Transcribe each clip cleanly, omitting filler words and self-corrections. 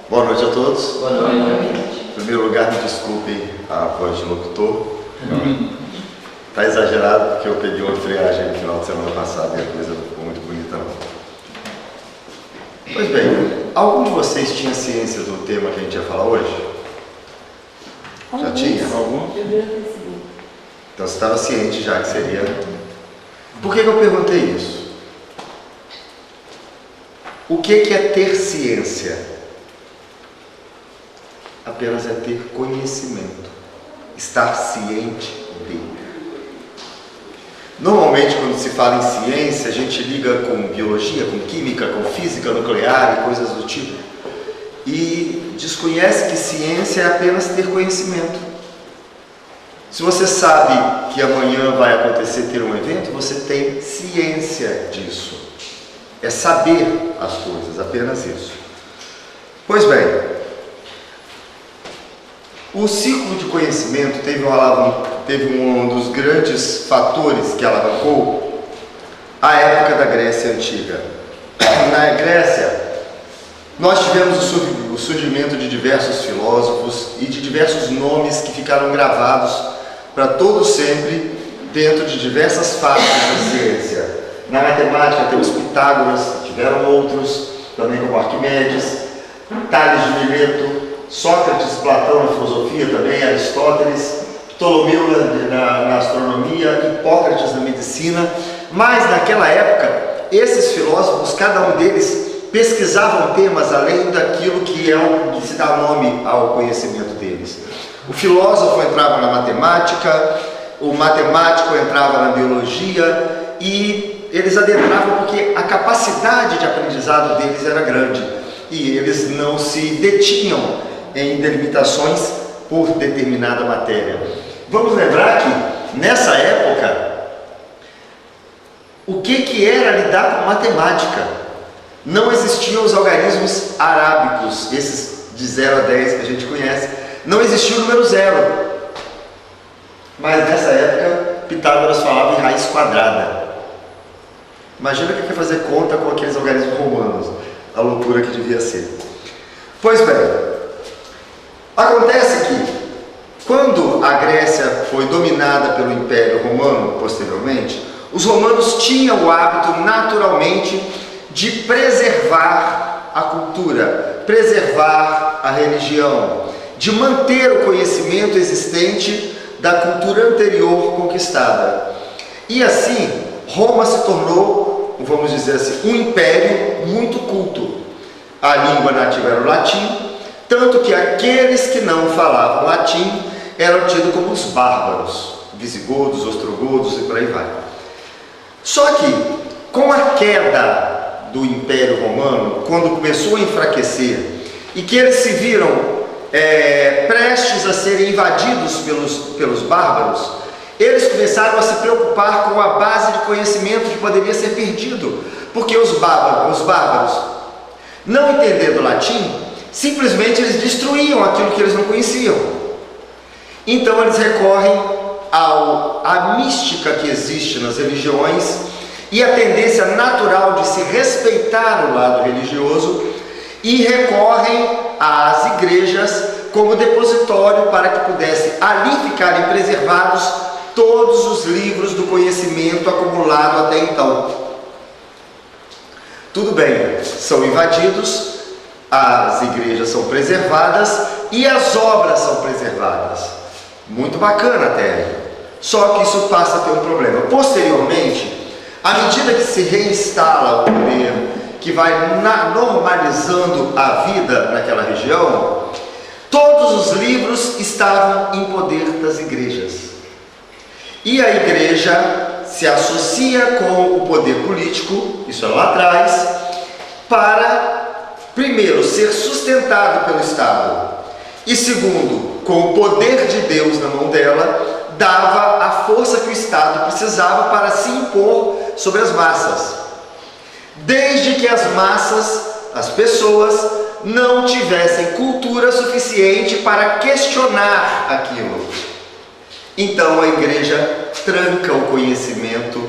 Boa noite a todos. Boa noite. Em primeiro lugar, me desculpem a voz de locutor. Está exagerado porque eu peguei uma friagem no final de semana passada e a coisa não ficou muito bonita não. Pois bem, algum de vocês tinha ciência do tema que a gente ia falar hoje? Já tinha? Algum? Então você estava ciente já que seria... Por que eu perguntei isso? O que é ter ciência? Apenas é ter conhecimento, estar ciente de. Normalmente, quando se fala em ciência, a gente liga com biologia, com química, com física nuclear e coisas do tipo. E desconhece que ciência é apenas ter conhecimento. Se você sabe que amanhã vai acontecer ter um evento, você tem ciência disso. É saber as coisas, apenas isso. Pois bem, o ciclo de conhecimento teve um dos grandes fatores que alavancou a época da Grécia Antiga. Na Grécia, nós tivemos o surgimento de diversos filósofos e de diversos nomes que ficaram gravados para todo sempre dentro de diversas fases da ciência. Na matemática temos Pitágoras, tiveram outros, também como Arquimedes, Tales de Mileto, Sócrates, Platão na filosofia também, Aristóteles, Ptolomeu na astronomia, Hipócrates na medicina. Mas naquela época, esses filósofos, cada um deles pesquisavam temas além daquilo que se dá nome ao conhecimento deles. O filósofo entrava na matemática, o matemático entrava na biologia e eles adentravam porque a capacidade de aprendizado deles era grande e eles não se detinham em delimitações por determinada matéria. Vamos lembrar que nessa época o que era lidar com matemática? Não existiam os algarismos arábicos, esses de 0 a 10 que a gente conhece, não existia o número zero. Mas nessa época Pitágoras falava em raiz quadrada. Imagina o que é fazer conta com aqueles algarismos romanos, a loucura que devia ser. Pois bem, acontece que quando a Grécia foi dominada pelo Império Romano posteriormente, os romanos tinham o hábito naturalmente de preservar a cultura, preservar a religião, de manter o conhecimento existente da cultura anterior conquistada. E assim, Roma se tornou, vamos dizer assim, um império muito culto. A língua nativa era o latim, tanto que aqueles que não falavam latim eram tidos como os bárbaros, visigodos, ostrogodos e por aí vai. Só que, com a queda do Império Romano, quando começou a enfraquecer e que eles se viram prestes a serem invadidos pelos bárbaros, eles começaram a se preocupar com a base de conhecimento que poderia ser perdido, porque os bárbaros, não entendendo latim, simplesmente eles destruíam aquilo que eles não conheciam. Então eles recorrem à mística que existe nas religiões e a tendência natural de se respeitar o lado religioso e recorrem às igrejas como depositório para que pudessem ali ficarem preservados todos os livros do conhecimento acumulado até então. Tudo bem, são invadidos, as igrejas são preservadas e as obras são preservadas. Muito bacana até. Só que isso passa a ter um problema. Posteriormente, à medida que se reinstala o poder, que vai normalizando a vida naquela região, todos os livros estavam em poder das igrejas. E a igreja se associa com o poder político, isso é lá atrás, para, primeiro, ser sustentado pelo Estado, e segundo, com o poder de Deus na mão dela, dava a força que o Estado precisava para se impor sobre as massas. Desde que as massas, as pessoas, não tivessem cultura suficiente para questionar aquilo. Então a igreja tranca o conhecimento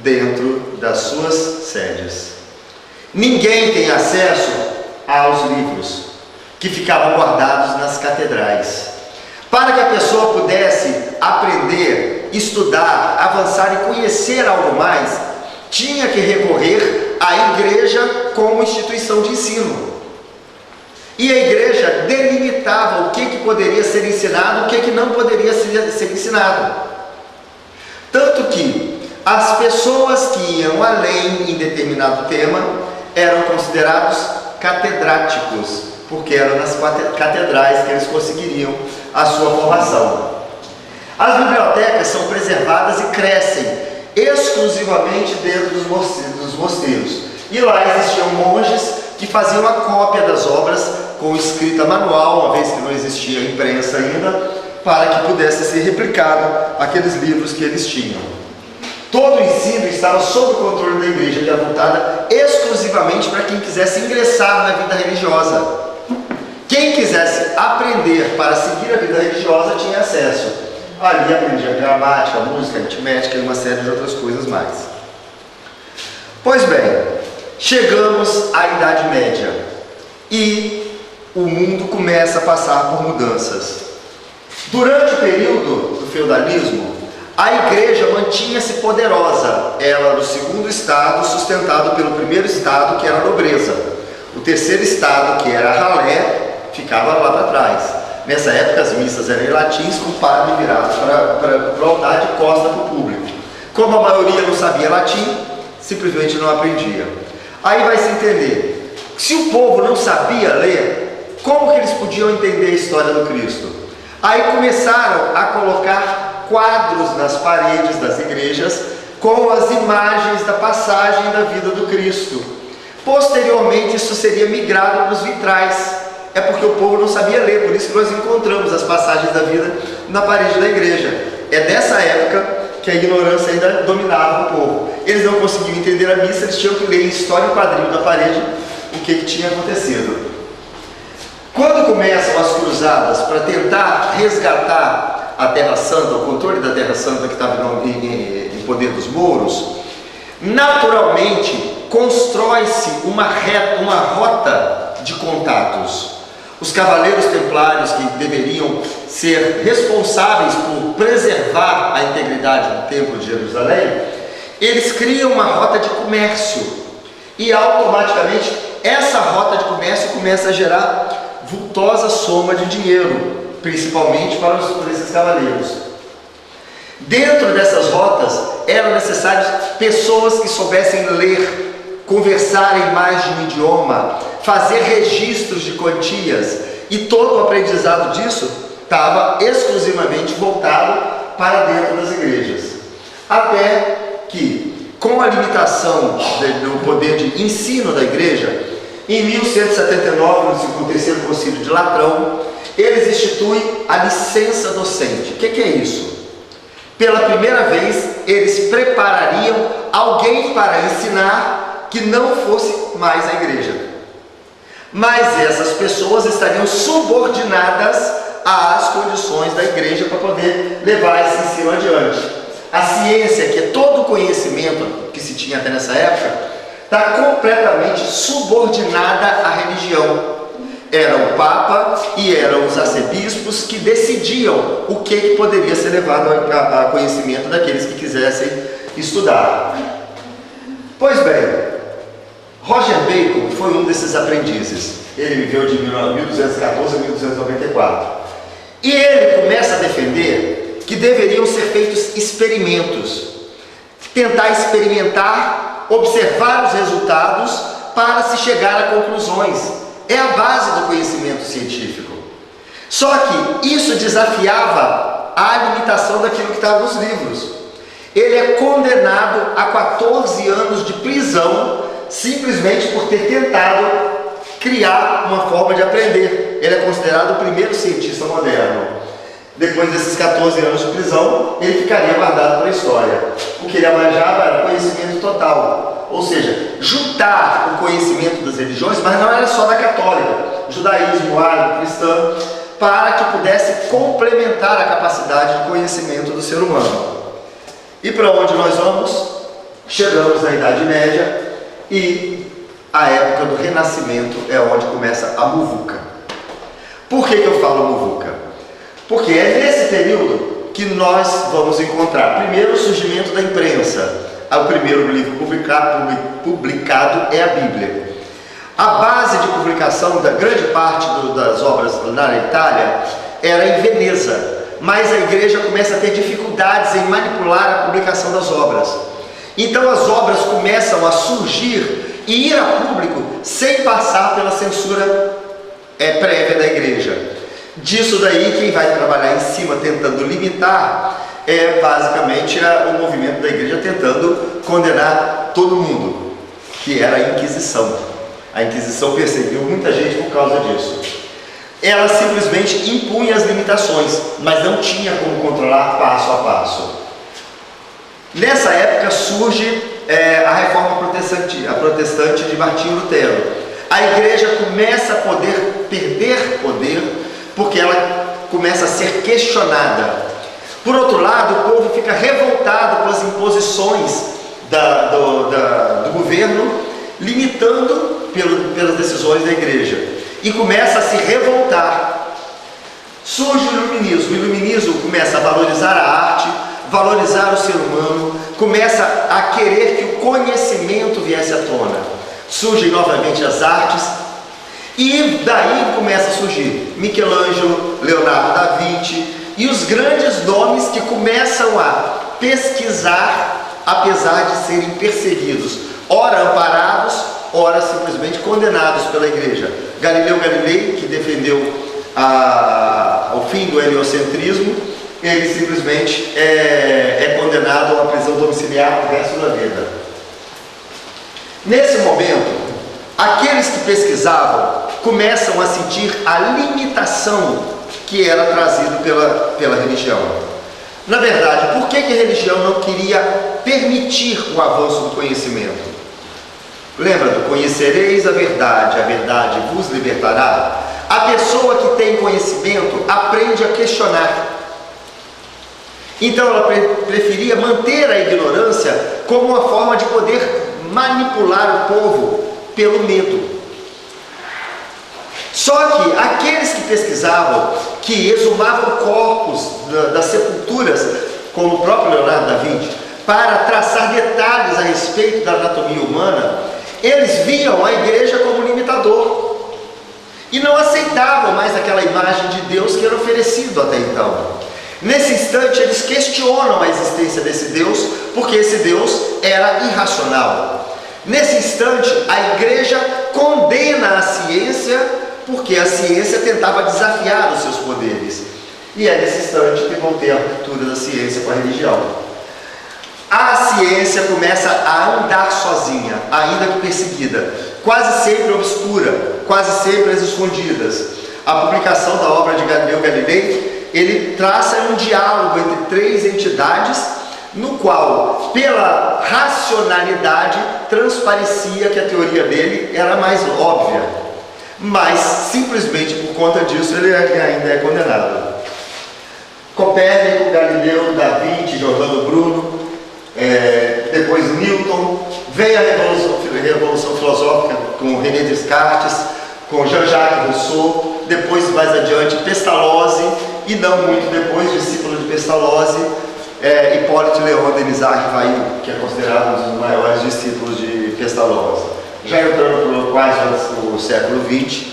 dentro das suas sedes. Ninguém tem acesso aos livros. que ficavam guardados nas catedrais. Para que a pessoa pudesse aprender, estudar, avançar e conhecer algo mais, tinha que recorrer à igreja como instituição de ensino. E a igreja delimitava o que poderia ser ensinado, o que não poderia ser ensinado. Tanto que as pessoas que iam além em determinado tema eram considerados catedráticos, porque eram nas catedrais que eles conseguiriam a sua formação. As bibliotecas são preservadas e crescem exclusivamente dentro dos mosteiros. E lá existiam monges que faziam a cópia das obras com escrita manual, uma vez que não existia imprensa ainda, para que pudesse ser replicado aqueles livros que eles tinham. Todo o ensino estava sob o controle da igreja, que era voltada exclusivamente para quem quisesse ingressar na vida religiosa. Quem quisesse aprender para seguir a vida religiosa tinha acesso. Ali aprendia gramática, música, aritmética e uma série de outras coisas mais. Pois bem, chegamos à Idade Média e o mundo começa a passar por mudanças. Durante o período do feudalismo, a igreja mantinha-se poderosa. Ela era o segundo estado, sustentado pelo primeiro estado, que era a nobreza. O terceiro estado, que era a ralé, ficava lá para trás. Nessa época as missas eram em latins, com o padre virado para o altar de costa para o público. Como a maioria não sabia latim, simplesmente não aprendia. Aí vai se entender, se o povo não sabia ler, como que eles podiam entender a história do Cristo? Aí começaram a colocar quadros nas paredes das igrejas com as imagens da passagem da vida do Cristo. Posteriormente isso seria migrado para os vitrais. É porque o povo não sabia ler, por isso que nós encontramos as passagens da vida na parede da igreja. É dessa época que a ignorância ainda dominava o povo. Eles não conseguiam entender a missa, eles tinham que ler em história em quadrinho da parede o que tinha acontecido. Quando começam as cruzadas para tentar resgatar a Terra Santa, o controle da Terra Santa que estava em poder dos mouros, naturalmente constrói-se uma rota de contatos. Os cavaleiros templários, que deveriam ser responsáveis por preservar a integridade do Templo de Jerusalém, eles criam uma rota de comércio e automaticamente essa rota de comércio começa a gerar vultosa soma de dinheiro, principalmente para esses cavaleiros. Dentro dessas rotas eram necessárias pessoas que soubessem ler, conversar em mais de um idioma, fazer registros de quantias, e todo o aprendizado disso estava exclusivamente voltado para dentro das igrejas. Até que, com a limitação do poder de ensino da igreja, em 1179, no terceiro concílio de Latrão, eles instituem a licença docente. O que é isso? Pela primeira vez, eles preparariam alguém para ensinar que não fosse mais a igreja. Mas essas pessoas estariam subordinadas às condições da igreja para poder levar esse ensino adiante. A ciência, que é todo o conhecimento que se tinha até nessa época, está completamente subordinada à religião. Era o Papa e eram os arcebispos que decidiam o que poderia ser levado a conhecimento daqueles que quisessem estudar. Pois bem, Roger Bacon foi um desses aprendizes. Ele viveu de 1214 a 1294. E ele começa a defender que deveriam ser feitos experimentos. Tentar experimentar, observar os resultados para se chegar a conclusões. É a base do conhecimento científico. Só que isso desafiava a limitação daquilo que estava nos livros. Ele é condenado a 14 anos de prisão simplesmente por ter tentado criar uma forma de aprender. Ele é considerado o primeiro cientista moderno. Depois desses 14 anos de prisão, ele ficaria guardado para a história. O que ele arranjava era conhecimento total, ou seja, juntar o conhecimento das religiões, mas não era só da católica, judaísmo, árabe, cristã, para que pudesse complementar a capacidade de conhecimento do ser humano. E para onde nós vamos? Chegamos na Idade Média e a época do Renascimento é onde começa a muvuca. Por que eu falo muvuca? Porque é nesse período que nós vamos encontrar, primeiro, o surgimento da imprensa. O primeiro livro publicado é a Bíblia. A base de publicação da grande parte das obras na Itália era em Veneza, mas a igreja começa a ter dificuldades em manipular a publicação das obras. Então as obras começam a surgir e ir a público sem passar pela censura prévia da igreja. Disso daí, quem vai trabalhar em cima tentando limitar é basicamente o movimento da igreja tentando condenar todo mundo, que era a Inquisição. A Inquisição perseguiu muita gente por causa disso. Ela simplesmente impunha as limitações, mas não tinha como controlar passo a passo. Nessa época surge a reforma protestante de Martinho Lutero. A igreja começa a perder poder, porque ela começa a ser questionada. Por outro lado, o povo fica revoltado com as imposições do governo, limitando pelas decisões da igreja, e começa a se revoltar. Surge o iluminismo. O iluminismo começa a valorizar a arte, valorizar o ser humano, começa a querer que o conhecimento viesse à tona. Surgem novamente as artes, e daí começa a surgir Michelangelo, Leonardo da Vinci e os grandes nomes que começam a pesquisar, apesar de serem perseguidos, ora amparados, ora simplesmente condenados pela igreja. Galileu Galilei, que defendeu o fim do heliocentrismo, ele simplesmente é condenado a uma prisão domiciliar o resto da vida. Nesse momento, aqueles que pesquisavam começam a sentir a limitação que era trazido pela religião. Na verdade, por que a religião não queria permitir o avanço do conhecimento? Lembra do conhecereis a verdade vos libertará? A pessoa que tem conhecimento aprende a questionar. Então ela preferia manter a ignorância como uma forma de poder manipular o povo pelo medo. Só que aqueles que pesquisavam, que exumavam corpos das sepulturas, como o próprio Leonardo da Vinci, para traçar detalhes a respeito da anatomia humana, eles viam a igreja como limitador e não aceitavam mais aquela imagem de Deus que era oferecido até então. Nesse instante eles questionam a existência desse Deus, porque esse Deus era irracional. Nesse instante a igreja condena a ciência, porque a ciência tentava desafiar os seus poderes. E é nesse instante que vão ter a ruptura da ciência com a religião. A ciência começa a andar sozinha, ainda que perseguida, quase sempre obscura, quase sempre às escondidas. A publicação da obra de Galileu Galilei, ele traça um diálogo entre três entidades, no qual, pela racionalidade, transparecia que a teoria dele era mais óbvia, mas simplesmente por conta disso ele ainda é condenado. Copérnico, Galileu, Da Vinci, Giordano Bruno, depois Newton, vem a Revolução Filosófica com René Descartes, com Jean-Jacques Rousseau, depois mais adiante Pestalozzi, e não muito depois, discípulo de Pestalozzi, Hipólito Leon Denis Arvail, que é considerado um dos maiores discípulos de Pestalozzi. Já entrando por quase o século XX,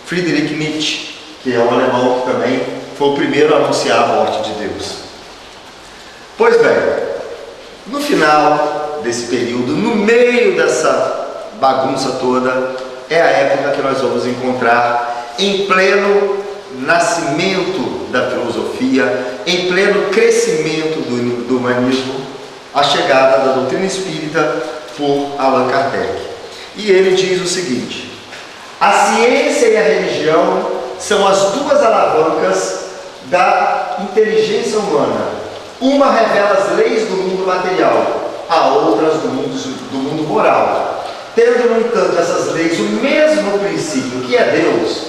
Friedrich Nietzsche, que é um alemão que também foi o primeiro a anunciar a morte de Deus. Pois bem, no final desse período, no meio dessa bagunça toda, é a época que nós vamos encontrar, em pleno nascimento da filosofia, em pleno crescimento do humanismo, a chegada da doutrina espírita por Allan Kardec. E ele diz o seguinte: a ciência e a religião são as duas alavancas da inteligência humana. Uma revela as leis do mundo material, a outra as do mundo moral. Tendo, no entanto, essas leis o mesmo princípio, que é Deus,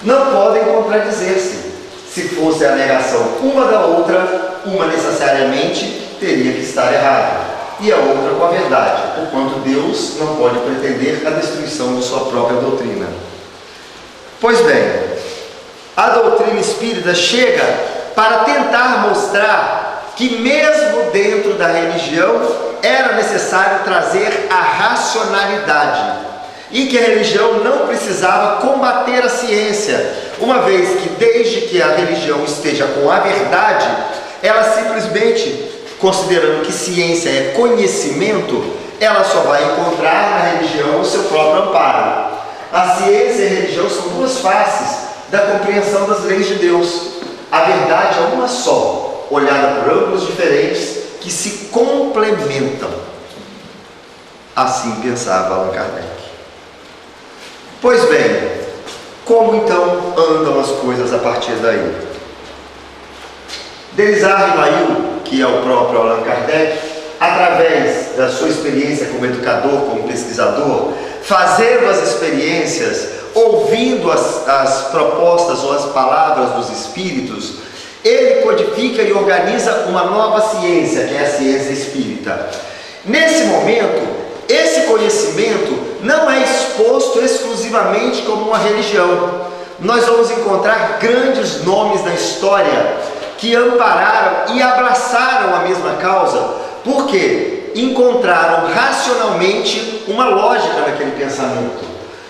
não podem contradizer-se. Se fosse a negação uma da outra, uma necessariamente teria que estar errada, e a outra com a verdade, porquanto Deus não pode pretender a destruição de sua própria doutrina. Pois bem, a doutrina espírita chega para tentar mostrar que mesmo dentro da religião era necessário trazer a racionalidade e que a religião não precisava combater a ciência, uma vez que desde que a religião esteja com a verdade, ela simplesmente, considerando que ciência é conhecimento, ela só vai encontrar na religião o seu próprio amparo. A ciência e a religião são duas faces da compreensão das leis de Deus. A verdade é uma só, olhada por ângulos diferentes que se complementam. Assim pensava Allan Kardec. Pois bem, como então andam as coisas a partir daí? Delisar Rimail, que é o próprio Allan Kardec, através da sua experiência como educador, como pesquisador, fazendo as experiências, ouvindo as propostas ou as palavras dos espíritos, ele codifica e organiza uma nova ciência, que é a ciência espírita. Nesse momento, esse conhecimento não é exposto exclusivamente como uma religião. Nós vamos encontrar grandes nomes na história que ampararam e abraçaram a mesma causa, porque encontraram racionalmente uma lógica naquele pensamento.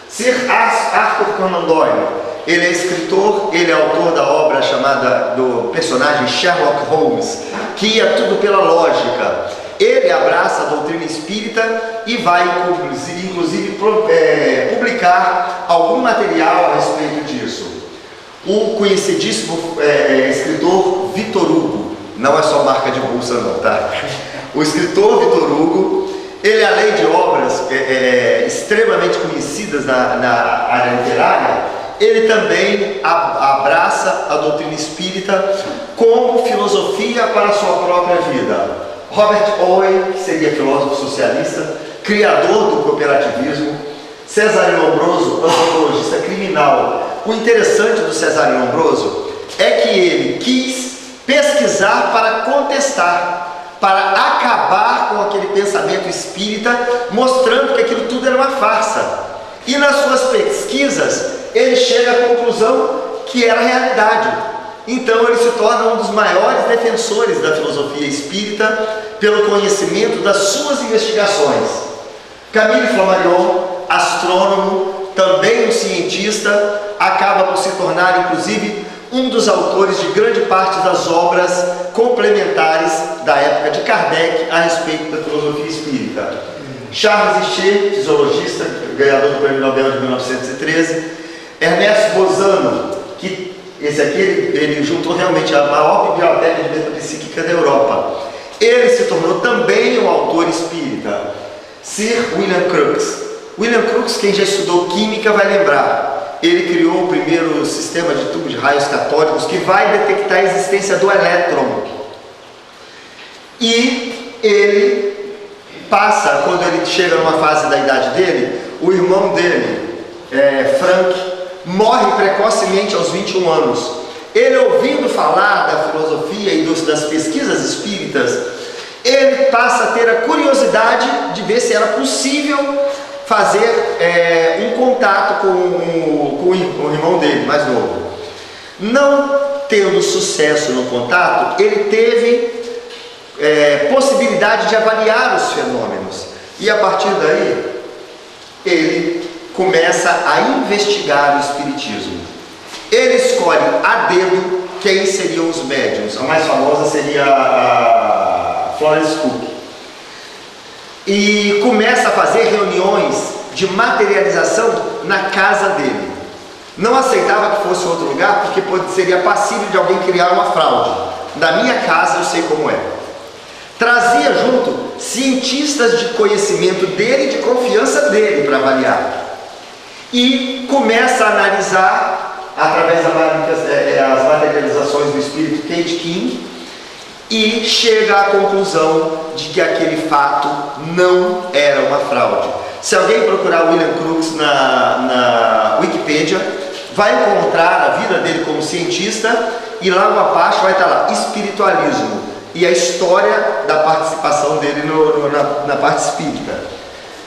Sir Arthur Conan Doyle, ele é escritor, ele é autor da obra chamada do personagem Sherlock Holmes, que ia tudo pela lógica. Ele abraça a doutrina espírita e vai, inclusive, publicar algum material a respeito disso. O conhecidíssimo escritor Victor Hugo, não é só marca de bolsa não, tá? O escritor Victor Hugo, ele, além de obras extremamente conhecidas na área literária, ele também abraça a doutrina espírita como filosofia para a sua própria vida. Robert Owen, que seria filósofo socialista, criador do cooperativismo. Cesare Lombroso, antropologista criminal. O interessante do Cesare Lombroso é que ele quis pesquisar para contestar, para acabar com aquele pensamento espírita, mostrando que aquilo tudo era uma farsa. E nas suas pesquisas, ele chega à conclusão que era realidade. Então ele se torna um dos maiores defensores da filosofia espírita pelo conhecimento das suas investigações. Camille Flammarion, astrônomo, também um cientista, acaba por se tornar inclusive um dos autores de grande parte das obras complementares da época de Kardec a respeito da filosofia espírita. Charles Richer, fisiologista, ganhador do Prêmio Nobel de 1913. Ernesto Bozano, que esse aqui ele juntou realmente a maior biblioteca de metapsíquica da Europa. Ele se tornou também um autor espírita. Sir William Crookes. William Crookes, quem já estudou química vai lembrar. Ele criou o primeiro sistema de tubo de raios catódicos que vai detectar a existência do elétron. E ele passa, quando ele chega numa fase da idade dele, o irmão dele, Frank, morre precocemente aos 21 anos. Ele, ouvindo falar da filosofia e das pesquisas espíritas, ele passa a ter a curiosidade de ver se era possível fazer um contato com o irmão dele, mais novo. Não tendo sucesso no contato, ele teve possibilidade de avaliar os fenômenos. E a partir daí, ele começa a investigar o espiritismo. Ele escolhe a dedo quem seriam os médiuns. A mais famosa seria a Florence Cook. E começa a fazer reuniões de materialização na casa dele. Não aceitava que fosse outro lugar porque seria passível de alguém criar uma fraude. Na minha casa eu sei como é. Trazia junto cientistas de conhecimento dele e de confiança dele para avaliar. E começa a analisar, através das materializações do espírito Kate King, e chega à conclusão de que aquele fato não era uma fraude. Se alguém procurar William Crookes na Wikipedia, vai encontrar a vida dele como cientista, e lá abaixo vai estar lá, espiritualismo, e a história da participação dele na parte espírita,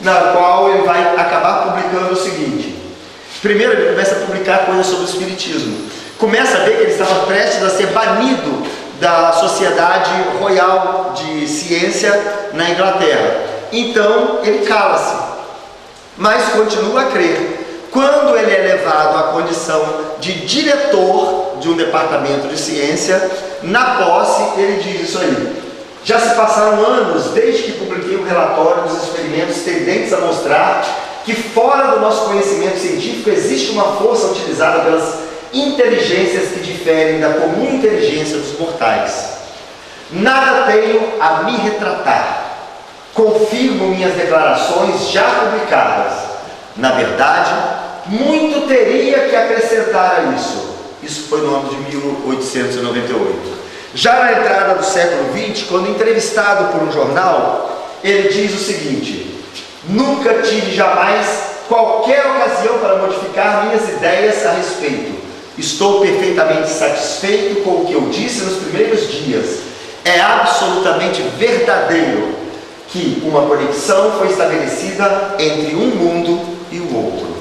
na qual ele vai acabar publicando o seguinte. Primeiro ele começa a publicar coisas sobre o espiritismo. começa a ver que ele estava prestes a ser banido da Sociedade Royal de Ciência na Inglaterra. Então ele cala-se, mas continua a crer. Quando ele é levado à condição de diretor de um departamento de ciência, na posse ele diz isso aí: já se passaram anos desde que publiquei o relatório dos experimentos tendentes a mostrar que fora do nosso conhecimento científico existe uma força utilizada pelas inteligências que diferem da comum inteligência dos mortais. Nada tenho a me retratar. Confirmo minhas declarações já publicadas. Na verdade, muito teria que acrescentar a isso. Isso foi no ano de 1898. Já na entrada do século XX, quando entrevistado por um jornal, ele diz o seguinte: nunca tive jamais qualquer ocasião para modificar minhas ideias a respeito. Estou perfeitamente satisfeito com o que eu disse nos primeiros dias. É absolutamente verdadeiro que uma conexão foi estabelecida entre um mundo e o outro.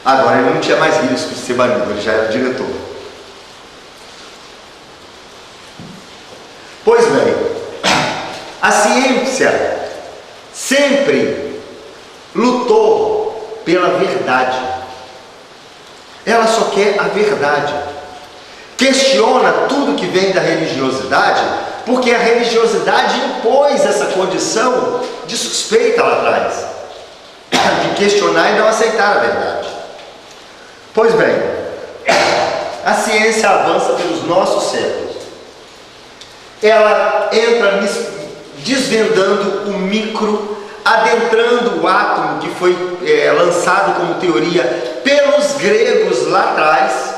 Agora ele não tinha mais risco de ser banido, ele já era diretor. Pois bem, a ciência sempre lutou pela verdade. Ela só quer a verdade. Questiona tudo que vem da religiosidade, porque a religiosidade impôs essa condição de suspeita lá atrás, de questionar e não aceitar a verdade. Pois bem, a ciência avança pelos nossos séculos. Ela entra desvendando o micro, adentrando o átomo, que foi lançado como teoria pelos gregos lá atrás.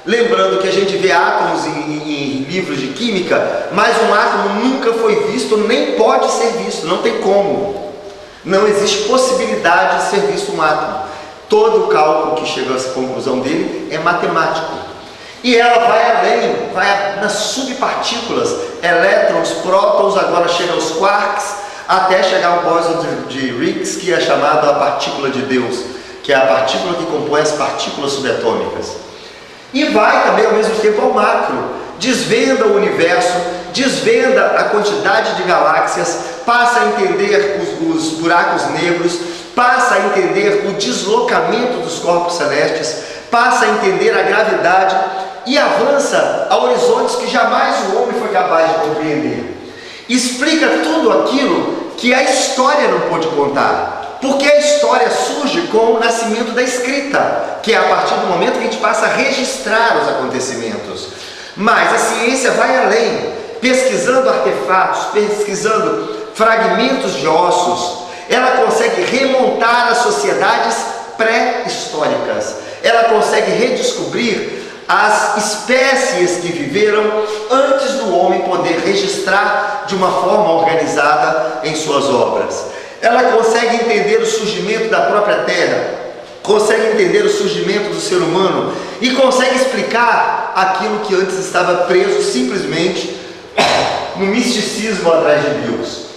Lembrando que a gente vê átomos em livros de química, mas um átomo nunca foi visto, nem pode ser visto, não tem como. Não existe possibilidade de ser visto um átomo. Todo o cálculo que chega a essa conclusão dele é matemático. E ela vai além, vai nas subpartículas, elétrons, prótons, agora chega aos quarks, até chegar ao bóson de Higgs, que é chamado a partícula de Deus, que é a partícula que compõe as partículas subatômicas. E vai também ao mesmo tempo ao macro, desvenda o universo, desvenda a quantidade de galáxias, passa a entender os buracos negros, passa a entender o deslocamento dos corpos celestes, passa a entender a gravidade e avança a horizontes que jamais o homem foi capaz de compreender. Explica tudo aquilo que a história não pôde contar, porque a história surge com o nascimento da escrita, que é a partir do momento que a gente passa a registrar os acontecimentos. Mas a ciência vai além, pesquisando artefatos, pesquisando fragmentos de ossos. Ela consegue remontar as sociedades pré-históricas, ela consegue redescobrir as espécies que viveram antes do homem poder registrar de uma forma organizada em suas obras. Ela consegue entender o surgimento da própria Terra, consegue entender o surgimento do ser humano e consegue explicar aquilo que antes estava preso simplesmente no misticismo atrás de Deus.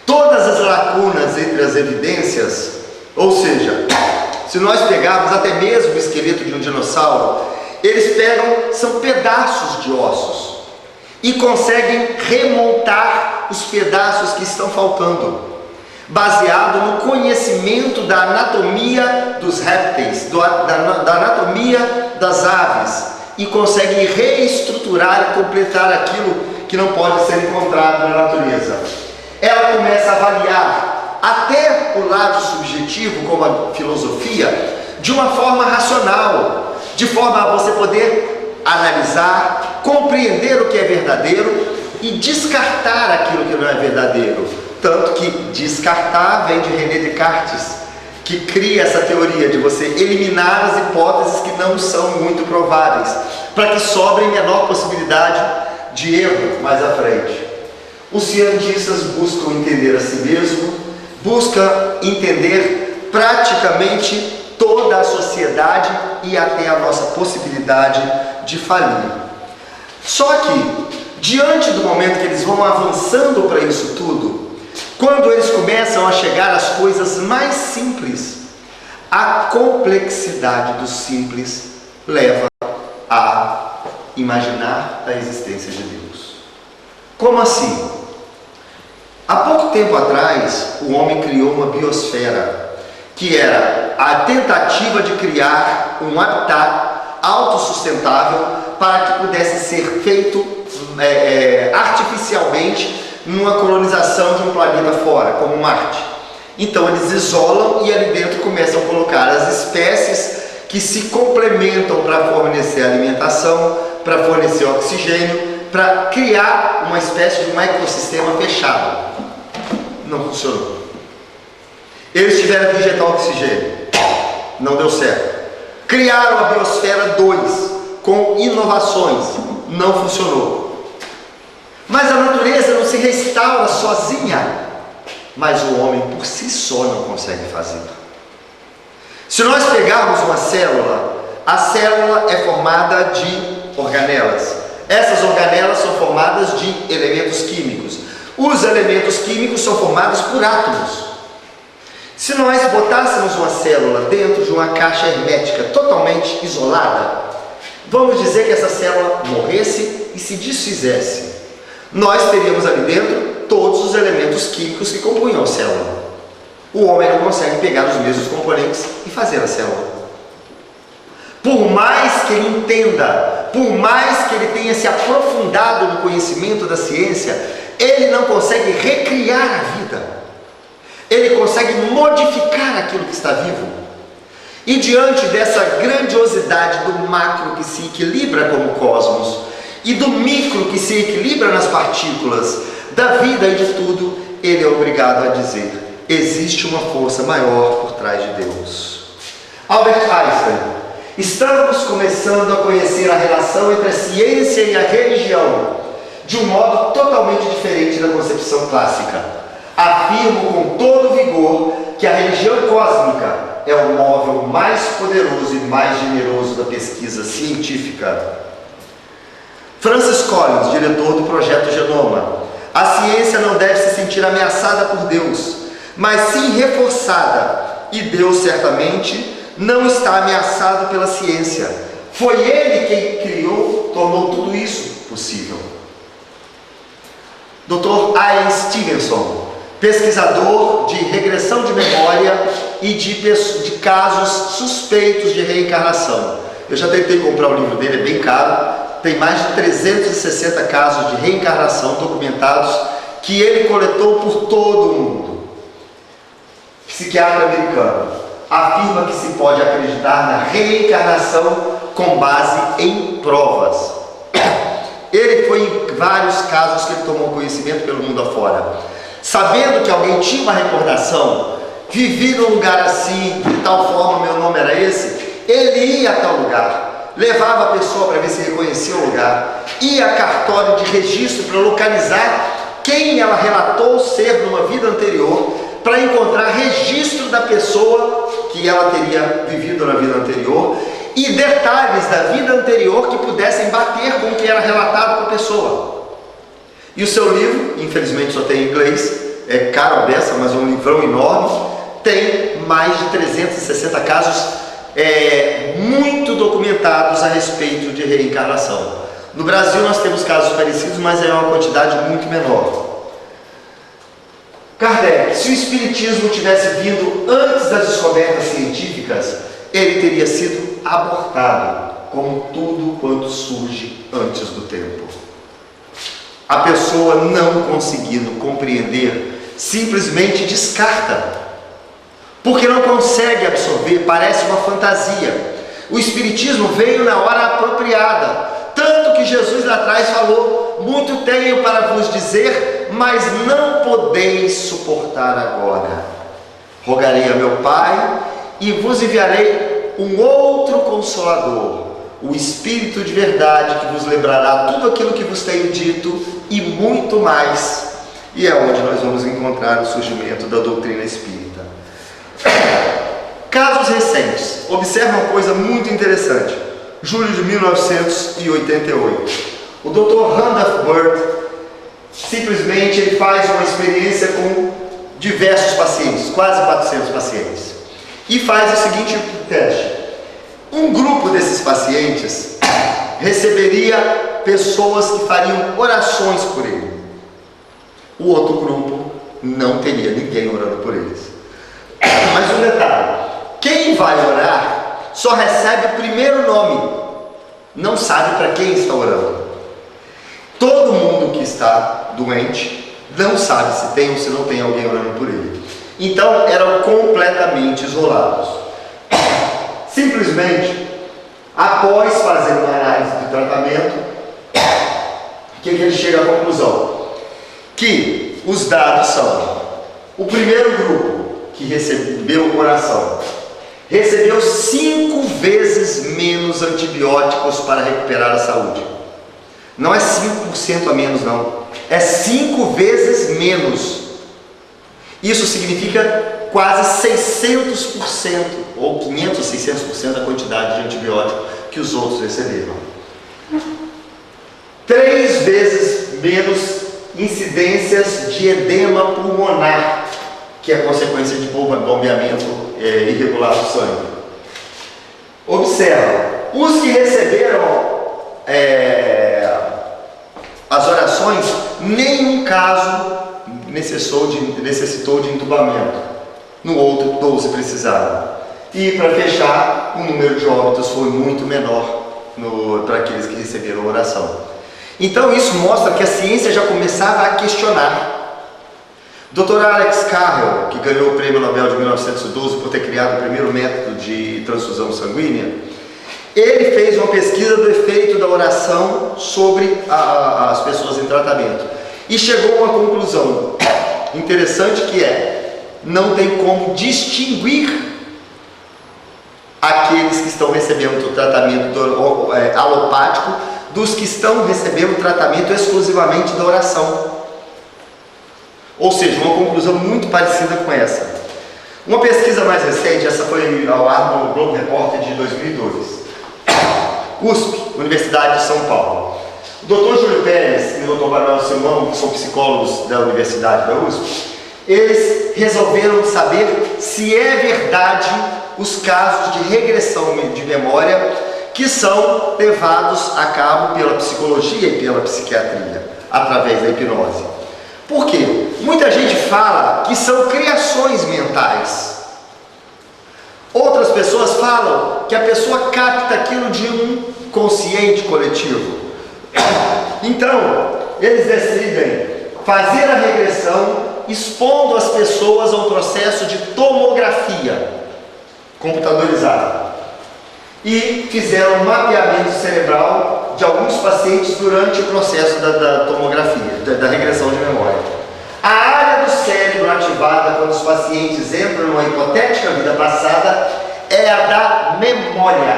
Todas as lacunas entre as evidências, ou seja, se nós pegarmos até mesmo o esqueleto de um dinossauro, eles pegam, são pedaços de ossos e conseguem remontar os pedaços que estão faltando, baseado no conhecimento da anatomia dos répteis, da anatomia das aves, e conseguem reestruturar e completar aquilo que não pode ser encontrado na natureza. Ela começa a avaliar até o lado subjetivo, como a filosofia, de uma forma racional, de forma a você poder analisar, compreender o que é verdadeiro e descartar aquilo que não é verdadeiro. Tanto que descartar vem de René Descartes, que cria essa teoria de você eliminar as hipóteses que não são muito prováveis, para que sobre menor possibilidade de erro mais à frente. Os cientistas buscam entender a si mesmo, buscam entender praticamente toda a sociedade e até a nossa possibilidade de falir. Só que, diante do momento que eles vão avançando para isso tudo, quando eles começam a chegar às coisas mais simples, a complexidade do simples leva a imaginar a existência de Deus. Como assim? Há pouco tempo atrás, o homem criou uma biosfera, que era a tentativa de criar um habitat autossustentável para que pudesse ser feito artificialmente numa colonização de um planeta fora, como Marte. Então eles isolam e ali dentro começam a colocar as espécies que se complementam para fornecer alimentação, para fornecer oxigênio, para criar uma espécie de um ecossistema fechado. Não funcionou. Eles tiveram que injetar oxigênio. Não deu certo. Criaram a Biosfera 2 com inovações. Não funcionou. Mas a natureza não se restaura sozinha. Mas o homem por si só não consegue fazer. Se nós pegarmos uma célula, a célula é formada de organelas. Essas organelas são formadas de elementos químicos. Os elementos químicos são formados por átomos. Se nós botássemos uma célula dentro de uma caixa hermética totalmente isolada, vamos dizer que essa célula morresse e se desfizesse. Nós teríamos ali dentro todos os elementos químicos que compunham a célula. O homem não consegue pegar os mesmos componentes e fazer a célula. Por mais que ele entenda, por mais que ele tenha se aprofundado no conhecimento da ciência, ele não consegue recriar a vida. Ele consegue modificar aquilo que está vivo. E diante dessa grandiosidade do macro que se equilibra como cosmos e do micro que se equilibra nas partículas da vida e de tudo, ele é obrigado a dizer: existe uma força maior por trás de Deus. Albert Einstein: estamos começando a conhecer a relação entre a ciência e a religião de um modo totalmente diferente da concepção clássica. Afirmo com todo vigor que a religião cósmica é o móvel mais poderoso e mais generoso da pesquisa científica. Francis Collins, diretor do Projeto Genoma: a ciência não deve se sentir ameaçada por Deus, mas sim reforçada, e Deus certamente não está ameaçado pela ciência. Foi Ele quem criou, tornou tudo isso possível. Dr. Ian Stevenson, pesquisador de regressão de memória e de casos suspeitos de reencarnação. Eu já tentei comprar o livro dele, é bem caro. Tem mais de 360 casos de reencarnação documentados que ele coletou por todo o mundo. Psiquiatra americano afirma que se pode acreditar na reencarnação com base em provas. Ele foi em vários casos que ele tomou conhecimento pelo mundo afora. Sabendo que alguém tinha uma recordação, vivi num lugar assim, de tal forma, meu nome era esse, ele ia a tal lugar, levava a pessoa para ver se reconhecia o lugar, ia a cartório de registro para localizar quem ela relatou ser numa vida anterior, para encontrar registro da pessoa que ela teria vivido na vida anterior e detalhes da vida anterior que pudessem bater com o que era relatado para a pessoa. E o seu livro, infelizmente só tem em inglês, é caro a beça, mas é um livrão enorme, tem mais de 360 casos muito documentados a respeito de reencarnação. No Brasil nós temos casos parecidos, mas é uma quantidade muito menor. Kardec: se o Espiritismo tivesse vindo antes das descobertas científicas, ele teria sido abortado, como tudo quanto surge antes do tempo. A pessoa, não conseguindo compreender, simplesmente descarta, porque não consegue absorver, parece uma fantasia. O Espiritismo veio na hora apropriada, tanto que Jesus lá atrás falou: muito tenho para vos dizer, mas não podeis suportar agora. Rogarei a meu Pai e vos enviarei um outro Consolador, o Espírito de verdade, que vos lembrará tudo aquilo que vos tenho dito e muito mais. E é onde nós vamos encontrar o surgimento da doutrina espírita. Casos recentes. Observe uma coisa muito interessante. Julho de 1988. O Dr. Randolph Bird, simplesmente ele faz uma experiência com diversos pacientes, quase 400 pacientes, e faz o seguinte teste. Um grupo desses pacientes receberia pessoas que fariam orações por ele. O outro grupo não teria ninguém orando por eles. Mas um detalhe: quem vai orar só recebe o primeiro nome, não sabe para quem está orando. Todo mundo que está doente não sabe se tem ou se não tem alguém orando por ele. Então eram completamente isolados. Simplesmente, após fazer uma análise de tratamento, o que ele chega à conclusão? Que os dados são: o primeiro grupo que recebeu oração recebeu 5 vezes menos antibióticos para recuperar a saúde. Não é 5% a menos, não. É 5 vezes menos. Isso significa quase 600%, ou 500, 600% da quantidade de antibiótico que os outros receberam. 3 vezes menos incidências de edema pulmonar, que é consequência de bombeamento irregular do sangue. Observa, os que receberam as orações, nenhum caso necessitou de entubamento. No outro, 12 precisaram. E para fechar, o número de óbitos foi muito menor para aqueles que receberam oração. Então isso mostra que a ciência já começava a questionar. Dr. Alex Carrel, que ganhou o prêmio Nobel de 1912 por ter criado o primeiro método de transfusão sanguínea, ele fez uma pesquisa do efeito da oração sobre as pessoas em tratamento e chegou a uma conclusão interessante, que não tem como distinguir aqueles que estão recebendo o tratamento alopático dos que estão recebendo o tratamento exclusivamente da oração. Ou seja, uma conclusão muito parecida com essa. Uma pesquisa mais recente, essa foi ao ar no Globo Repórter de 2002. USP, Universidade de São Paulo. O Dr. Júlio Pérez e o Dr. Manuel Simão, que são psicólogos da Universidade da USP, eles resolveram saber se é verdade os casos de regressão de memória que são levados a cabo pela psicologia e pela psiquiatria, através da hipnose. Por quê? Muita gente fala que são criações mentais. Outras pessoas falam que a pessoa capta aquilo de um consciente coletivo. Então, eles decidem fazer a regressão expondo as pessoas a um processo de tomografia computadorizada. E fizeram um mapeamento cerebral de alguns pacientes durante o processo da tomografia, da regressão de memória. A área do cérebro ativada quando os pacientes entram numa hipotética vida passada é a da memória,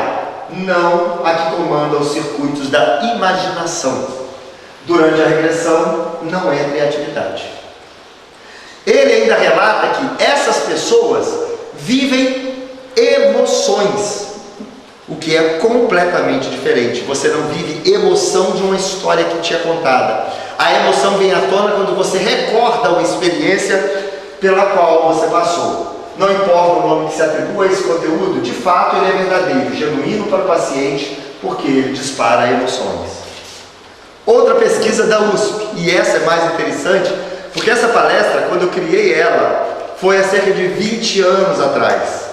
não a que comanda os circuitos da imaginação. Durante a regressão não entra em atividade. Ele ainda relata que essas pessoas vivem emoções, o que é completamente diferente. Você não vive emoção de uma história que te é contada. A emoção vem à tona quando você recorda uma experiência pela qual você passou. Não importa o nome que se atribua a esse conteúdo, de fato ele é verdadeiro, genuíno para o paciente, porque ele dispara emoções. Outra pesquisa da USP, e essa é mais interessante, porque essa palestra, quando eu criei ela, foi há cerca de 20 anos atrás.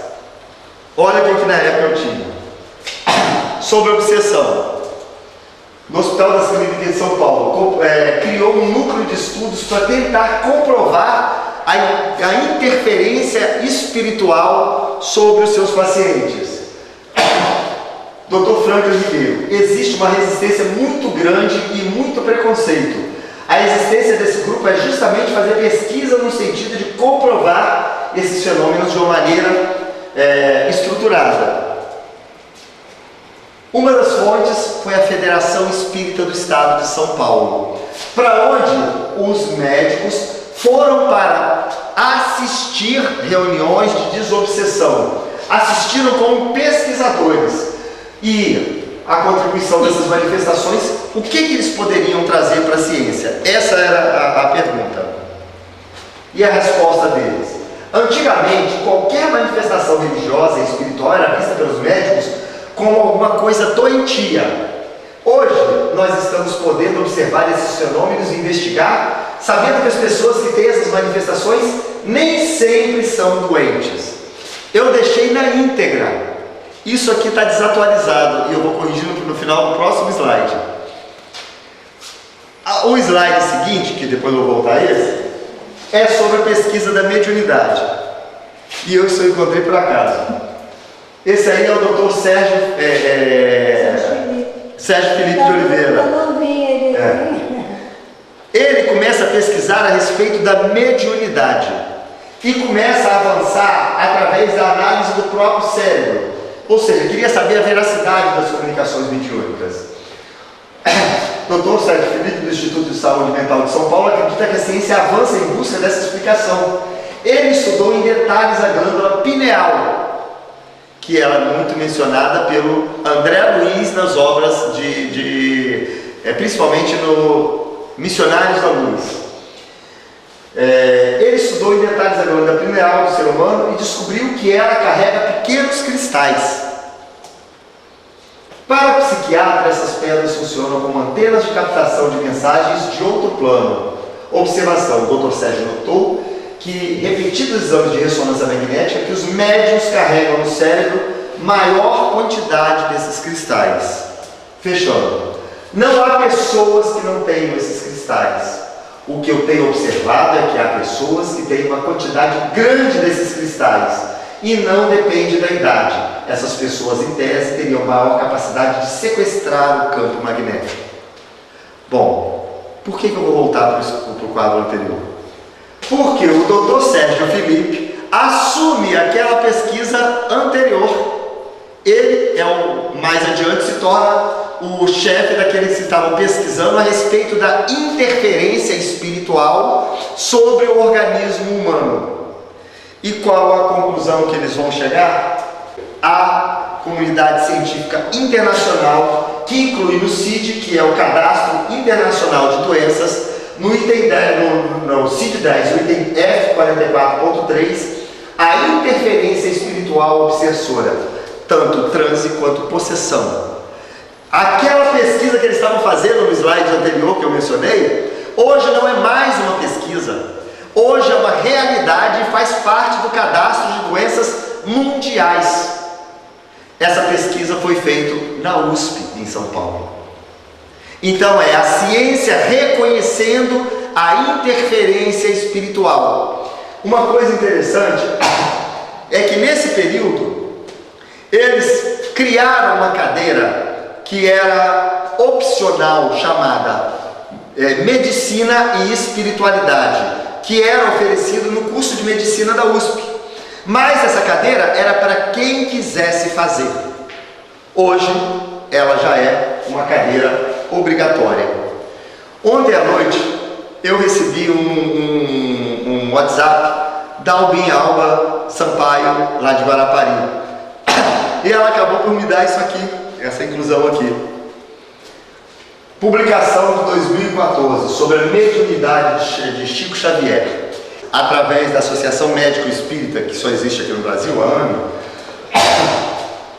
Olha o que na época eu tinha. Sobre obsessão. No Hospital das Clínicas de São Paulo, criou um núcleo de estudos para tentar comprovar a interferência espiritual sobre os seus pacientes. Dr. Franklin Ribeiro, existe uma resistência muito grande e muito preconceito. A existência desse grupo é justamente fazer pesquisa no sentido de comprovar esses fenômenos de uma maneira estruturada. Uma das fontes foi a Federação Espírita do Estado de São Paulo, para onde os médicos foram para assistir reuniões de desobsessão. Assistiram como pesquisadores. E a contribuição dessas manifestações, o que eles poderiam trazer para a ciência? Essa era a pergunta. E a resposta deles: antigamente, qualquer manifestação religiosa e espiritual era vista pelos médicos como alguma coisa doentia. Hoje, nós estamos podendo observar esses fenômenos e investigar, sabendo que as pessoas que têm essas manifestações nem sempre são doentes. Eu deixei na íntegra. Isso aqui está desatualizado e eu vou corrigindo no final do próximo slide. O slide seguinte, que depois eu vou voltar a esse, é sobre a pesquisa da mediunidade. E eu só encontrei por acaso. Esse aí é o Dr. Sérgio Felipe de Oliveira. Ele começa a pesquisar a respeito da mediunidade e começa a avançar através da análise do próprio cérebro. Ou seja, queria saber a veracidade das comunicações mediúnicas. Dr. Sérgio Felipe, do Instituto de Saúde Mental de São Paulo, acredita que a ciência avança em busca dessa explicação. Ele estudou em detalhes a glândula pineal, que ela é muito mencionada pelo André Luiz nas obras principalmente no Missionários da Luz. Ele estudou em detalhes a glândula pineal do ser humano e descobriu que ela carrega pequenos cristais. Para o psiquiatra, essas pedras funcionam como antenas de captação de mensagens de outro plano. Observação: o Dr. Sérgio notou que repetidos exames de ressonância magnética que os médiuns carregam no cérebro maior quantidade desses cristais. Fechando. Não há pessoas que não tenham esses cristais. O que eu tenho observado é que há pessoas que têm uma quantidade grande desses cristais e não depende da idade. Essas pessoas, em tese, teriam maior capacidade de sequestrar o campo magnético. Bom, por que eu vou voltar para o quadro anterior? Porque o Dr. Sérgio Felipe assume aquela pesquisa anterior. Ele, mais adiante, se torna o chefe daqueles que estavam pesquisando a respeito da interferência espiritual sobre o organismo humano. E qual a conclusão que eles vão chegar? A comunidade científica internacional, que inclui no CID, que é o Cadastro Internacional de Doenças, no item 10, no CID-10, o item F44.3, a interferência espiritual obsessora, tanto transe quanto possessão. Aquela pesquisa que eles estavam fazendo no slide anterior que eu mencionei, hoje não é mais uma pesquisa, hoje é uma realidade e faz parte do cadastro de doenças mundiais. Essa pesquisa foi feita na USP, em São Paulo. Então é a ciência reconhecendo a interferência espiritual. Uma coisa interessante é que nesse período eles criaram uma cadeira que era opcional, chamada Medicina e Espiritualidade, que era oferecido no curso de Medicina da USP. Mas essa cadeira era para quem quisesse fazer. Hoje ela já é uma cadeira obrigatória. Ontem à noite eu recebi um WhatsApp da Albin Alba Sampaio, lá de Guarapari, e ela acabou por me dar isso aqui, essa inclusão aqui. Publicação de 2014 sobre a mediunidade de Chico Xavier, através da Associação Médico Espírita, que só existe aqui no Brasil, a AME,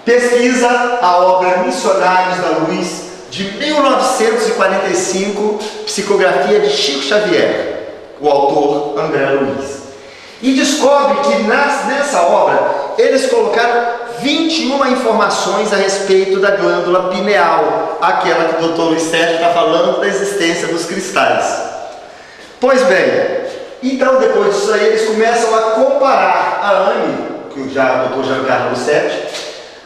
pesquisa a obra Missionários da Luz de 1945, psicografia de Chico Xavier, o autor André Luiz, e descobre que nessa obra eles colocaram 21 informações a respeito da glândula pineal, aquela que o Dr. Luiz Sérgio está falando da existência dos cristais. Pois bem, então depois disso aí eles começam a comparar a AME, que o Dr. Giancarlo Lucetti,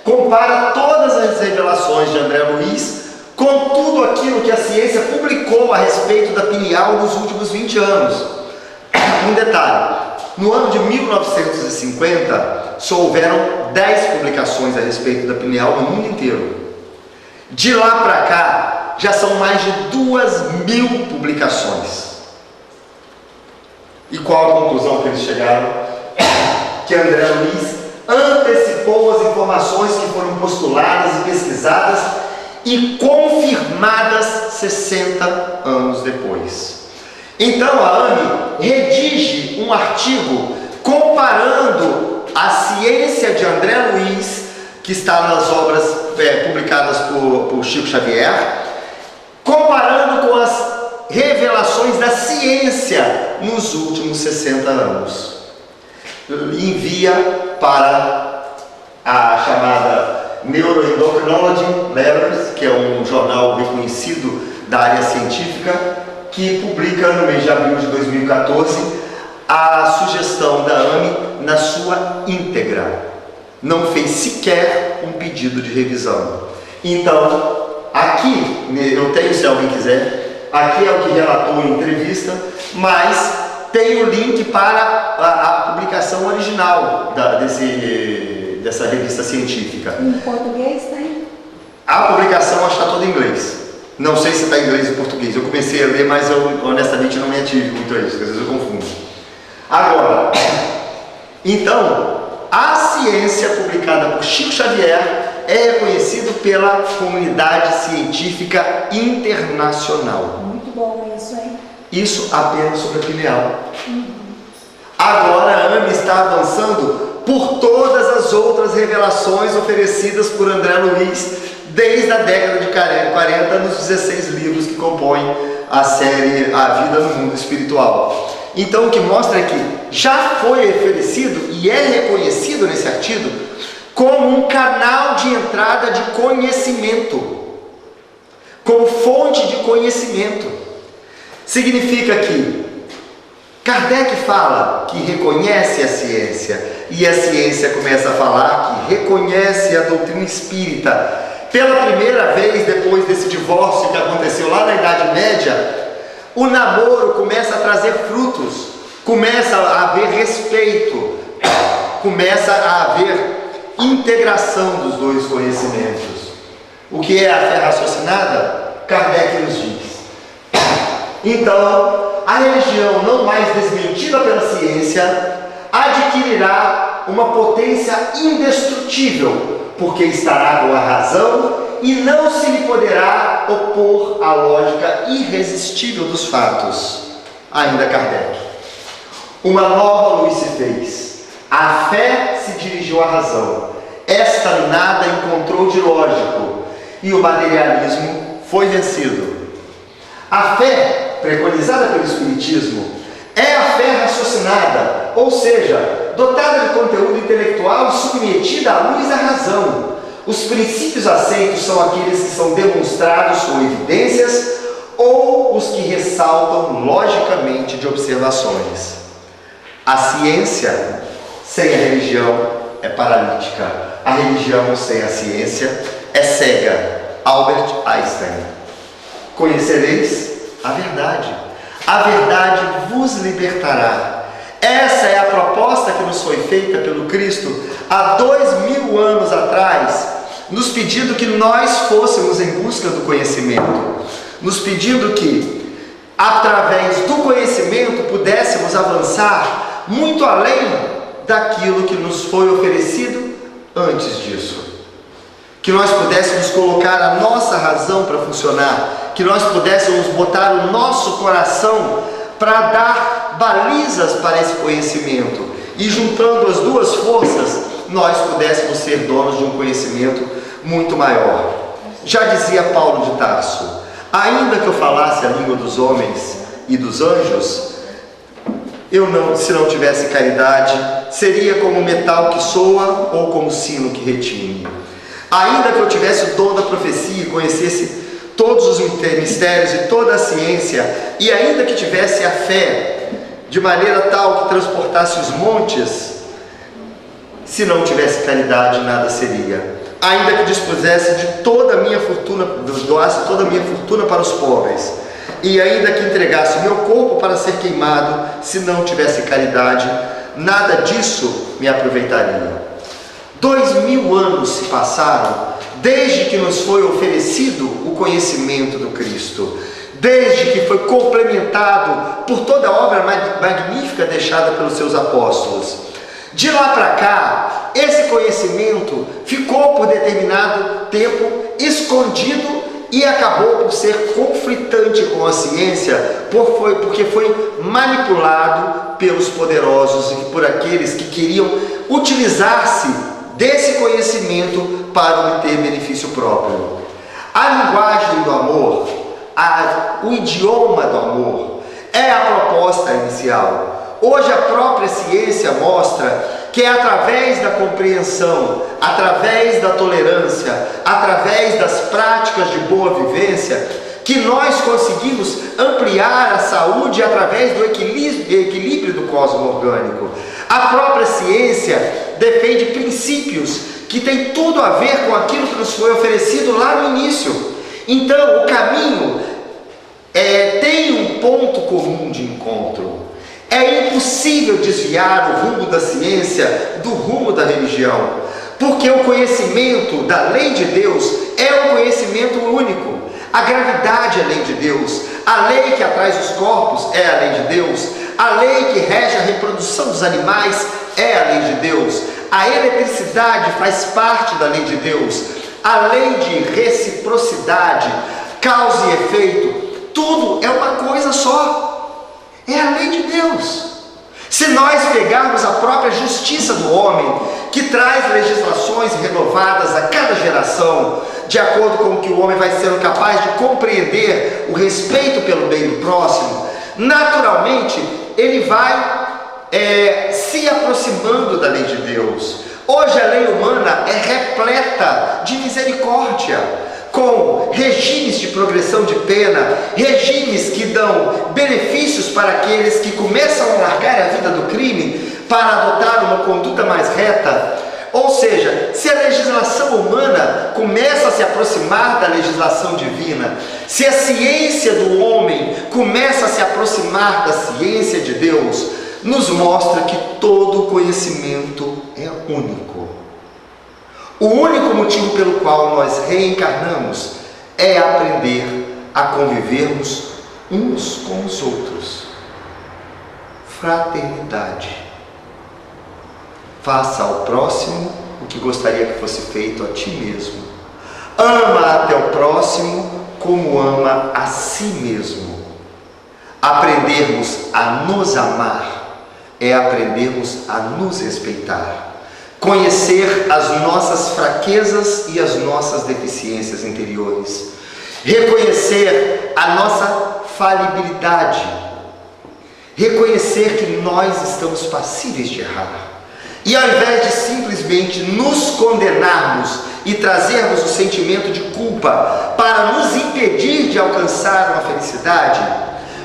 compara todas as revelações de André Luiz com tudo aquilo que a ciência publicou a respeito da pineal nos últimos 20 anos. Um detalhe, no ano de 1950, só houveram 10 publicações a respeito da pineal no mundo inteiro. De lá para cá, já são mais de 2.000 publicações. E qual a conclusão que eles chegaram? Que André Luiz antecipou as informações que foram postuladas e pesquisadas e confirmadas 60 anos depois. Então a AME redige um artigo comparando a ciência de André Luiz, que está nas obras publicadas por Chico Xavier, comparando com as revelações da ciência nos últimos 60 anos. Envia para a chamada Neuroendocrinology Letters, que é um jornal reconhecido da área científica, que publica no mês de abril de 2014 a sugestão da AME na sua íntegra. Não fez sequer um pedido de revisão. Então, aqui, eu tenho, se alguém quiser, aqui é o que relatou em entrevista, mas tem o link para a publicação original dessa revista científica. Em português tem? A publicação acho que está toda em inglês. Não sei se está em inglês ou português. Eu comecei a ler, mas eu honestamente não me ative muito a isso, porque às vezes eu confundo. Agora, então, a ciência publicada por Chico Xavier é reconhecido pela comunidade científica internacional. Muito bom isso, hein? Isso apenas sobre a pineal. Agora a AME está avançando por todas as outras revelações oferecidas por André Luiz desde a década de 40 nos 16 livros que compõem a série A Vida no Mundo Espiritual. Então o que mostra é que já foi oferecido e é reconhecido nesse artigo como um canal de entrada de conhecimento, como fonte de conhecimento. Significa que Kardec fala que reconhece a ciência e a ciência começa a falar que reconhece a doutrina espírita. Pela primeira vez depois desse divórcio que aconteceu lá na Idade Média, o namoro começa a trazer frutos, começa a haver respeito, começa a haver integração dos dois conhecimentos. O que é a fé raciocinada? Kardec nos diz. Então, a religião, não mais desmentida pela ciência, adquirirá uma potência indestrutível, porque estará com a razão e não se lhe poderá opor à lógica irresistível dos fatos. Ainda Kardec. Uma nova luz se fez. A fé se dirigiu à razão. Esta nada encontrou de lógico e o materialismo foi vencido. A fé, preconizada pelo Espiritismo, é a fé raciocinada, ou seja, dotada de conteúdo intelectual e submetida à luz da razão. Os princípios aceitos são aqueles que são demonstrados com evidências ou os que ressaltam logicamente de observações. A ciência sem a religião é paralítica. A religião sem a ciência é cega. Albert Einstein. Conhecereis a verdade. A verdade vos libertará. Essa é a proposta que nos foi feita pelo Cristo há 2000 anos atrás, nos pedindo que nós fôssemos em busca do conhecimento, nos pedindo que, através do conhecimento, pudéssemos avançar muito além daquilo que nos foi oferecido antes disso. Que nós pudéssemos colocar a nossa razão para funcionar, que nós pudéssemos botar o nosso coração para dar balizas para esse conhecimento, e juntando as duas forças, nós pudéssemos ser donos de um conhecimento muito maior. Já dizia Paulo de Tarso: ainda que eu falasse a língua dos homens e dos anjos, se não tivesse caridade, seria como metal que soa ou como sino que retine. Ainda que eu tivesse o dom da profecia e conhecesse todos os mistérios e toda a ciência, e ainda que tivesse a fé de maneira tal que transportasse os montes, se não tivesse caridade, nada seria. Ainda que dispusesse de toda a minha fortuna, doasse toda a minha fortuna para os pobres, e ainda que entregasse o meu corpo para ser queimado, se não tivesse caridade, nada disso me aproveitaria. 2000 anos se passaram desde que nos foi oferecido o conhecimento do Cristo, desde que foi complementado por toda a obra magnífica deixada pelos seus apóstolos. De lá para cá, esse conhecimento ficou por determinado tempo escondido e acabou por ser conflitante com a ciência, porque foi manipulado pelos poderosos e por aqueles que queriam utilizar-se desse conhecimento para obter benefício próprio. A linguagem do amor, o idioma do amor, é a proposta inicial. Hoje a própria ciência mostra que é através da compreensão, através da tolerância, através das práticas de boa vivência, que nós conseguimos ampliar a saúde através do equilíbrio do cosmo orgânico. A própria ciência defende princípios que têm tudo a ver com aquilo que nos foi oferecido lá no início. Então, o caminho tem um ponto comum de encontro. É impossível desviar o rumo da ciência do rumo da religião, porque o conhecimento da lei de Deus é um conhecimento único. A gravidade é a lei de Deus, a lei que atrai os corpos é a lei de Deus, a lei que rege a reprodução dos animais é a lei de Deus, a eletricidade faz parte da lei de Deus, a lei de reciprocidade, causa e efeito, tudo é uma coisa só. É a lei de Deus. Se nós pegarmos a própria justiça do homem, que traz legislações renovadas a cada geração, de acordo com o que o homem vai sendo capaz de compreender o respeito pelo bem do próximo, naturalmente ele vai se aproximando da lei de Deus. Hoje a lei humana é repleta de misericórdia, com regimes de progressão de pena, regimes que dão benefícios para aqueles que começam a largar a vida do crime para adotar uma conduta mais reta. Ou seja, se a legislação humana começa a se aproximar da legislação divina, se a ciência do homem começa a se aproximar da ciência de Deus, nos mostra que todo conhecimento é único. O único motivo pelo qual nós reencarnamos é aprender a convivermos uns com os outros. Fraternidade. Faça ao próximo o que gostaria que fosse feito a ti mesmo. Ama até o próximo como ama a si mesmo. Aprendermos a nos amar é aprendermos a nos respeitar. Conhecer as nossas fraquezas e as nossas deficiências interiores. Reconhecer a nossa falibilidade. Reconhecer que nós estamos passíveis de errar. E ao invés de simplesmente nos condenarmos e trazermos o sentimento de culpa para nos impedir de alcançar uma felicidade,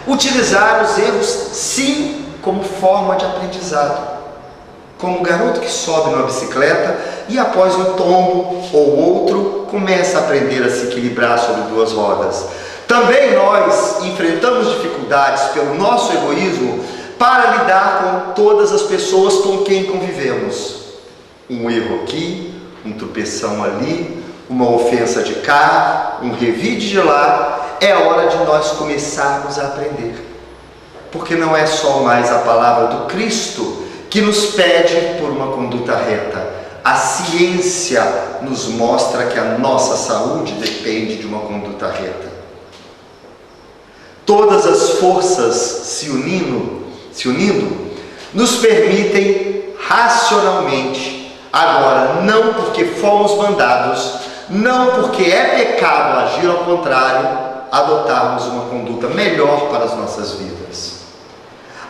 utilizar os erros sim como forma de aprendizado. Como um garoto que sobe numa bicicleta e após um tombo ou outro começa a aprender a se equilibrar sobre duas rodas. Também nós enfrentamos dificuldades pelo nosso egoísmo para lidar com todas as pessoas com quem convivemos. Um erro aqui, um tropeção ali, uma ofensa de cá, um revide de lá. É hora de nós começarmos a aprender. Porque não é só mais a palavra do Cristo que nos pede por uma conduta reta. A ciência nos mostra que a nossa saúde depende de uma conduta reta. Todas as forças se unindo, nos permitem racionalmente, agora não porque fomos mandados, não porque é pecado agir ao contrário, adotarmos uma conduta melhor para as nossas vidas.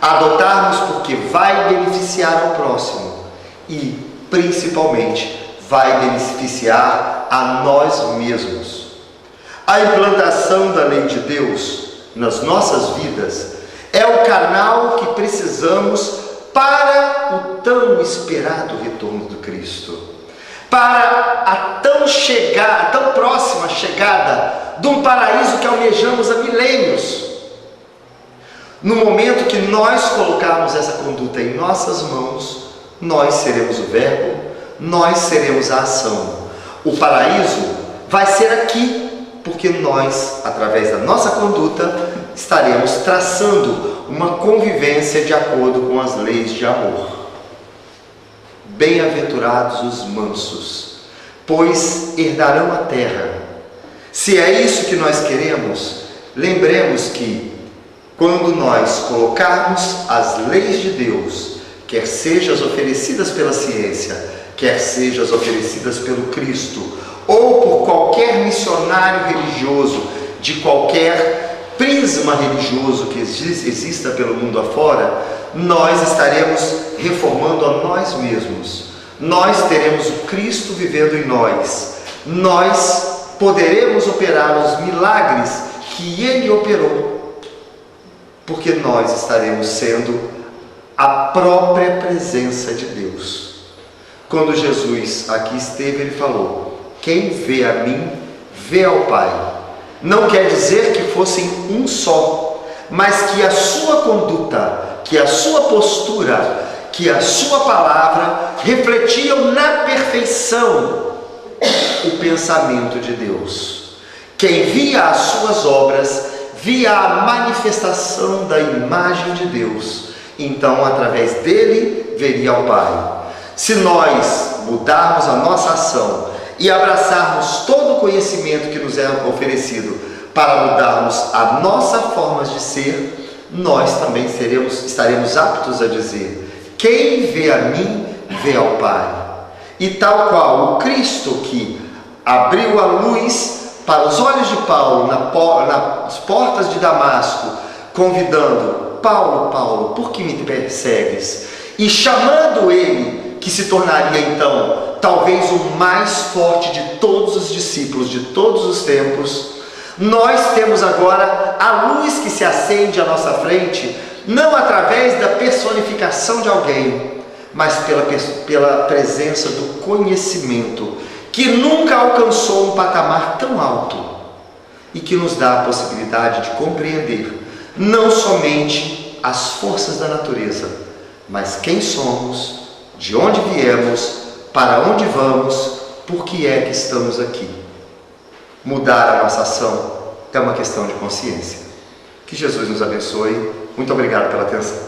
Adotarmos porque vai beneficiar ao próximo e, principalmente, vai beneficiar a nós mesmos. A implantação da lei de Deus nas nossas vidas é o canal que precisamos para o tão esperado retorno do Cristo, para a tão próxima chegada de um paraíso que almejamos há milênios. No momento que nós colocarmos essa conduta em nossas mãos, nós seremos o verbo, nós seremos a ação. O paraíso vai ser aqui, porque nós, através da nossa conduta, estaremos traçando uma convivência de acordo com as leis de amor. Bem-aventurados os mansos, pois herdarão a terra. Se é isso que nós queremos, lembremos que quando nós colocarmos as leis de Deus, quer sejam as oferecidas pela ciência, quer sejam as oferecidas pelo Cristo, ou por qualquer missionário religioso de qualquer prisma religioso que exista pelo mundo afora, nós estaremos reformando a nós mesmos. Nós teremos o Cristo vivendo em nós. Nós poderemos operar os milagres que Ele operou, porque nós estaremos sendo a própria presença de Deus. Quando Jesus aqui esteve, Ele falou: quem vê a mim, vê ao Pai. Não quer dizer que fossem um só, mas que a sua conduta, que a sua postura, que a sua palavra refletiam na perfeição o pensamento de Deus. Quem via as suas obras, via a manifestação da imagem de Deus. Então, através dele, veria ao Pai. Se nós mudarmos a nossa ação e abraçarmos todo o conhecimento que nos é oferecido para mudarmos a nossa forma de ser, nós também estaremos aptos a dizer: quem vê a mim, vê ao Pai. E tal qual o Cristo que abriu a luz para os olhos de Paulo nas portas de Damasco, convidando: Paulo, Paulo, por que me persegues? E chamando ele, que se tornaria então talvez o mais forte de todos os discípulos de todos os tempos, nós temos agora a luz que se acende à nossa frente, não através da personificação de alguém, mas pela presença do conhecimento, que nunca alcançou um patamar tão alto, e que nos dá a possibilidade de compreender não somente as forças da natureza, mas quem somos, de onde viemos, para onde vamos, por que é que estamos aqui. Mudar a nossa ação é uma questão de consciência. Que Jesus nos abençoe. Muito obrigado pela atenção.